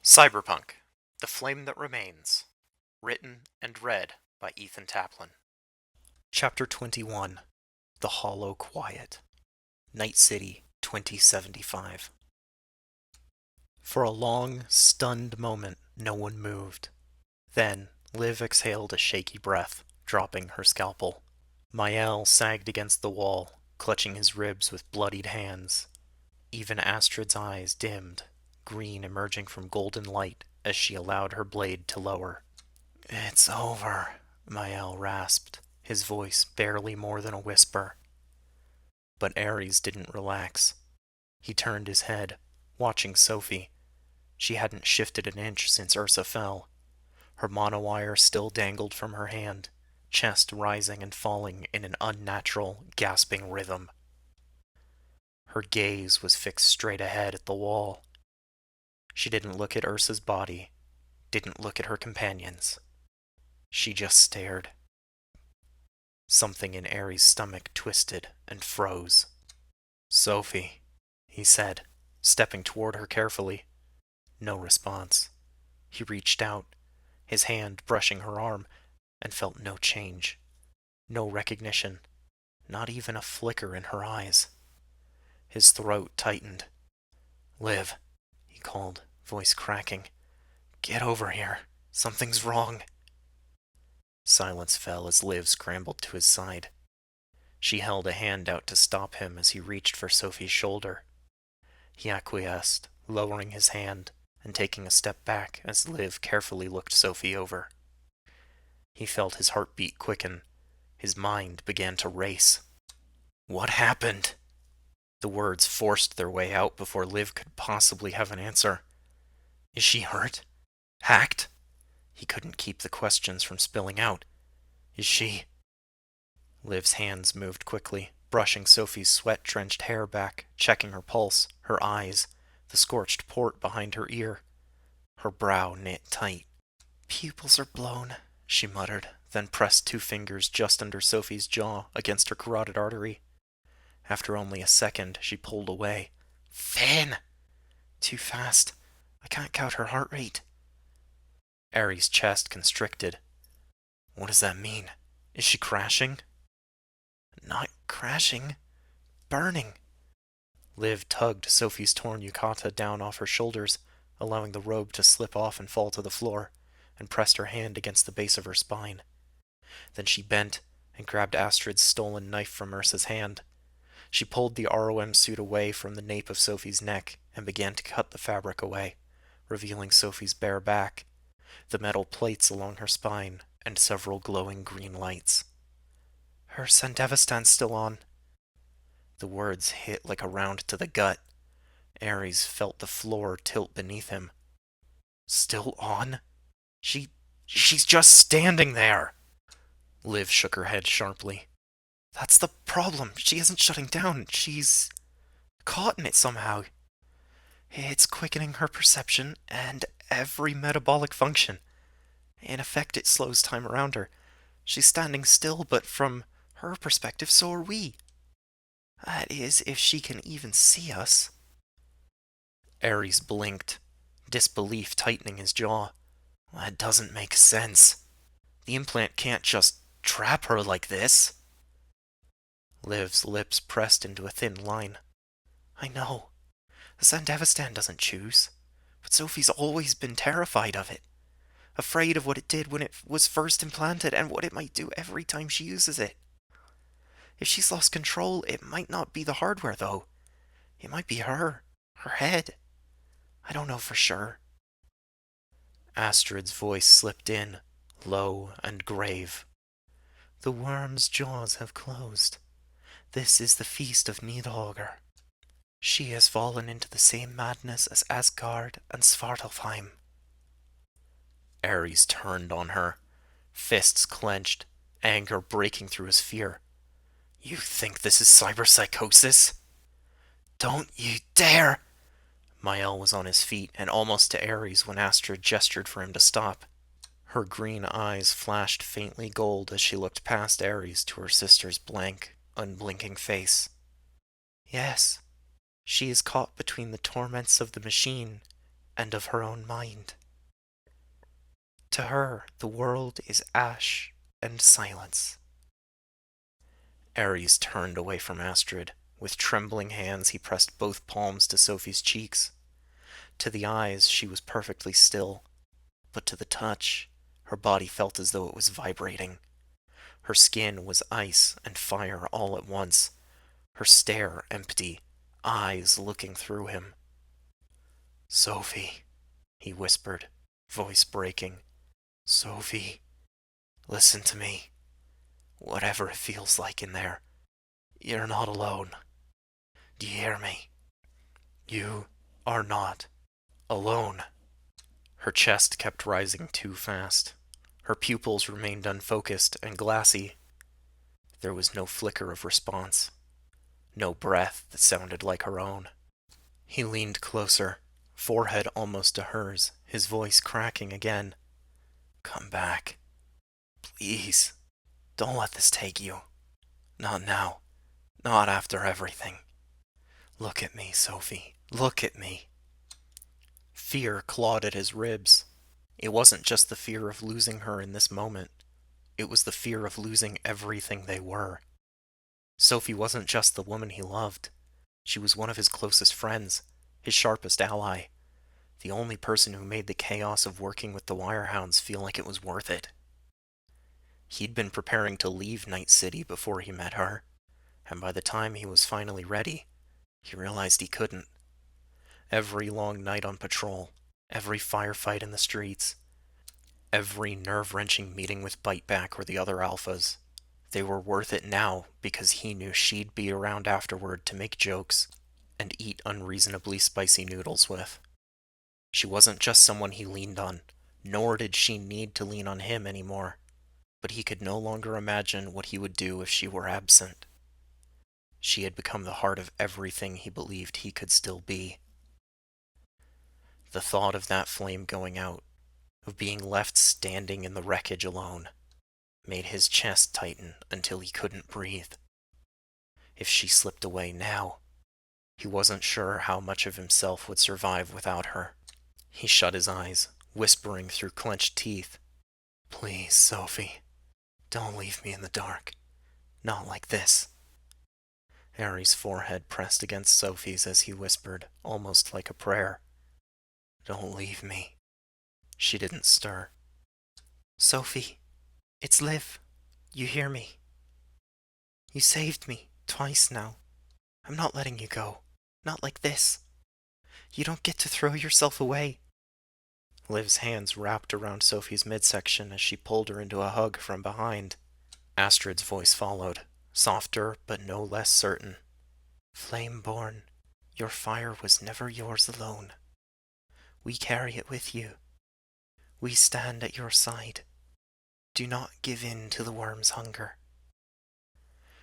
Cyberpunk, The Flame That Remains. Written and read by Ethan Taplin. Chapter 21, The Hollow Quiet. Night City, 2075. For a long, stunned moment, no one moved. Then, Liv exhaled a shaky breath, dropping her scalpel. Mael sagged against the wall, clutching his ribs with bloodied hands. Even Astrid's eyes dimmed, green emerging from golden light as she allowed her blade to lower. "It's over," Mael rasped, his voice barely more than a whisper. But Ares didn't relax. He turned his head, watching Sophie. She hadn't shifted an inch since Ursa fell. Her monowire still dangled from her hand, chest rising and falling in an unnatural, gasping rhythm. Her gaze was fixed straight ahead at the wall. She didn't look at Ursa's body, didn't look at her companions. She just stared. Something in Ares' stomach twisted and froze. "Sophie," he said, stepping toward her carefully. No response. He reached out, his hand brushing her arm, and felt no change. No recognition. Not even a flicker in her eyes. His throat tightened. "Liv," he called, voice cracking. "Get over here. Something's wrong." Silence fell as Liv scrambled to his side. She held a hand out to stop him as he reached for Sophie's shoulder. He acquiesced, lowering his hand and taking a step back as Liv carefully looked Sophie over. He felt his heartbeat quicken. His mind began to race. "What happened?" The words forced their way out before Liv could possibly have an answer. "Is she hurt? Hacked?" He couldn't keep the questions from spilling out. "Is she—" Liv's hands moved quickly, brushing Sophie's sweat-drenched hair back, checking her pulse, her eyes, the scorched port behind her ear. Her brow knit tight. "Pupils are blown," she muttered, then pressed two fingers just under Sophie's jaw against her carotid artery. After only a second, she pulled away. "Finn!" "Too fast. I can't count her heart rate." Ares' chest constricted. "What does that mean? Is she crashing?" "Not crashing. Burning." Liv tugged Sophie's torn yukata down off her shoulders, allowing the robe to slip off and fall to the floor, and pressed her hand against the base of her spine. Then she bent and grabbed Astrid's stolen knife from Ursa's hand. She pulled the ROM suit away from the nape of Sophie's neck and began to cut the fabric away, revealing Sophie's bare back, the metal plates along her spine, and several glowing green lights. "Her Sandevistan's still on." The words hit like a round to the gut. Ares felt the floor tilt beneath him. "Still on? She's just standing there!" Liv shook her head sharply. "That's the problem. She isn't shutting down. She's caught in it somehow. It's quickening her perception and every metabolic function. In effect, it slows time around her. She's standing still, but from her perspective, so are we. That is, if she can even see us." Ares blinked, disbelief tightening his jaw. "That doesn't make sense. The implant can't just trap her like this." Liv's lips pressed into a thin line. "I know. The Sandevistan doesn't choose. But Sophie's always been terrified of it. Afraid of what it did when it was first implanted and what it might do every time she uses it. If she's lost control, it might not be the hardware, though. It might be her head. I don't know for sure." Astrid's voice slipped in, low and grave. "The worm's jaws have closed. This is the feast of Nidhogger. She has fallen into the same madness as Asgard and Svartalfheim." Ares turned on her, fists clenched, anger breaking through his fear. "You think this is cyberpsychosis? Don't you dare!" Mael was on his feet and almost to Ares when Astrid gestured for him to stop. Her green eyes flashed faintly gold as she looked past Ares to her sister's blank, unblinking face. "Yes, she is caught between the torments of the machine and of her own mind. To her, the world is ash and silence. Ares turned away from Astrid. With trembling hands, he pressed both palms to Sophie's cheeks. To the eyes, she was perfectly still, but to the touch, her body felt as though it was vibrating. Her skin was ice and fire all at once, her stare empty, eyes looking through him. "Sophie," he whispered, voice breaking. "Sophie, listen to me. Whatever it feels like in there, you're not alone. Do you hear me? You are not alone." Her chest kept rising too fast. Her pupils remained unfocused and glassy. There was no flicker of response, no breath that sounded like her own. He leaned closer, forehead almost to hers, his voice cracking again. "Come back. Please. Don't let this take you. Not now. Not after everything. Look at me, Sophie. Look at me." Fear clawed at his ribs. It wasn't just the fear of losing her in this moment. It was the fear of losing everything they were. Sophie wasn't just the woman he loved. She was one of his closest friends, his sharpest ally, the only person who made the chaos of working with the Wirehounds feel like it was worth it. He'd been preparing to leave Night City before he met her, and by the time he was finally ready, he realized he couldn't. Every long night on patrol, every firefight in the streets, every nerve-wrenching meeting with Biteback or the other alphas, they were worth it now because he knew she'd be around afterward to make jokes and eat unreasonably spicy noodles with. She wasn't just someone he leaned on, nor did she need to lean on him anymore, but he could no longer imagine what he would do if she were absent. She had become the heart of everything he believed he could still be. The thought of that flame going out, of being left standing in the wreckage alone, made his chest tighten until he couldn't breathe. If she slipped away now, he wasn't sure how much of himself would survive without her. He shut his eyes, whispering through clenched teeth, "Please, Sophie, don't leave me in the dark. Not like this." Ares' forehead pressed against Sophie's as he whispered, almost like a prayer, "Don't leave me." She didn't stir. "Sophie, it's Liv. You hear me? You saved me, twice now. I'm not letting you go. Not like this. You don't get to throw yourself away." Liv's hands wrapped around Sophie's midsection as she pulled her into a hug from behind. Astrid's voice followed, softer but no less certain. "Flameborn, your fire was never yours alone. We carry it with you. We stand at your side. Do not give in to the worm's hunger."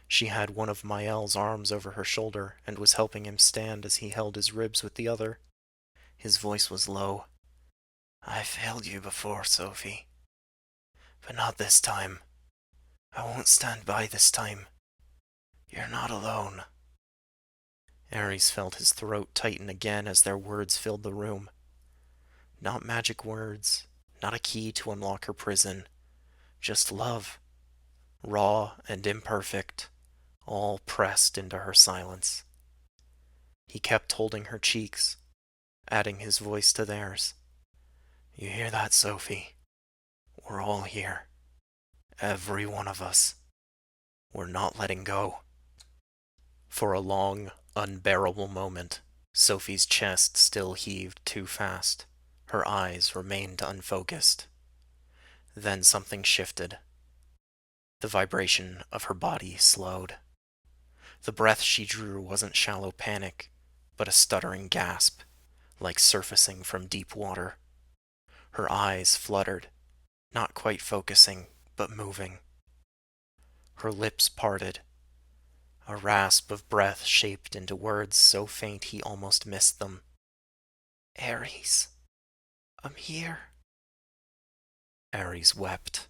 She had one of Mael's arms over her shoulder and was helping him stand as he held his ribs with the other. His voice was low. "I failed you before, Sophie. But not this time. I won't stand by this time. You're not alone." Ares felt his throat tighten again as their words filled the room. Not magic words, not a key to unlock her prison. Just love. Raw and imperfect, all pressed into her silence. He kept holding her cheeks, adding his voice to theirs. "You hear that, Sophie? We're all here. Every one of us. We're not letting go." For a long, unbearable moment, Sophie's chest still heaved too fast. Her eyes remained unfocused. Then something shifted. The vibration of her body slowed. The breath she drew wasn't shallow panic, but a stuttering gasp, like surfacing from deep water. Her eyes fluttered, not quite focusing, but moving. Her lips parted. A rasp of breath shaped into words so faint he almost missed them. "Ares, I'm here." Ares wept.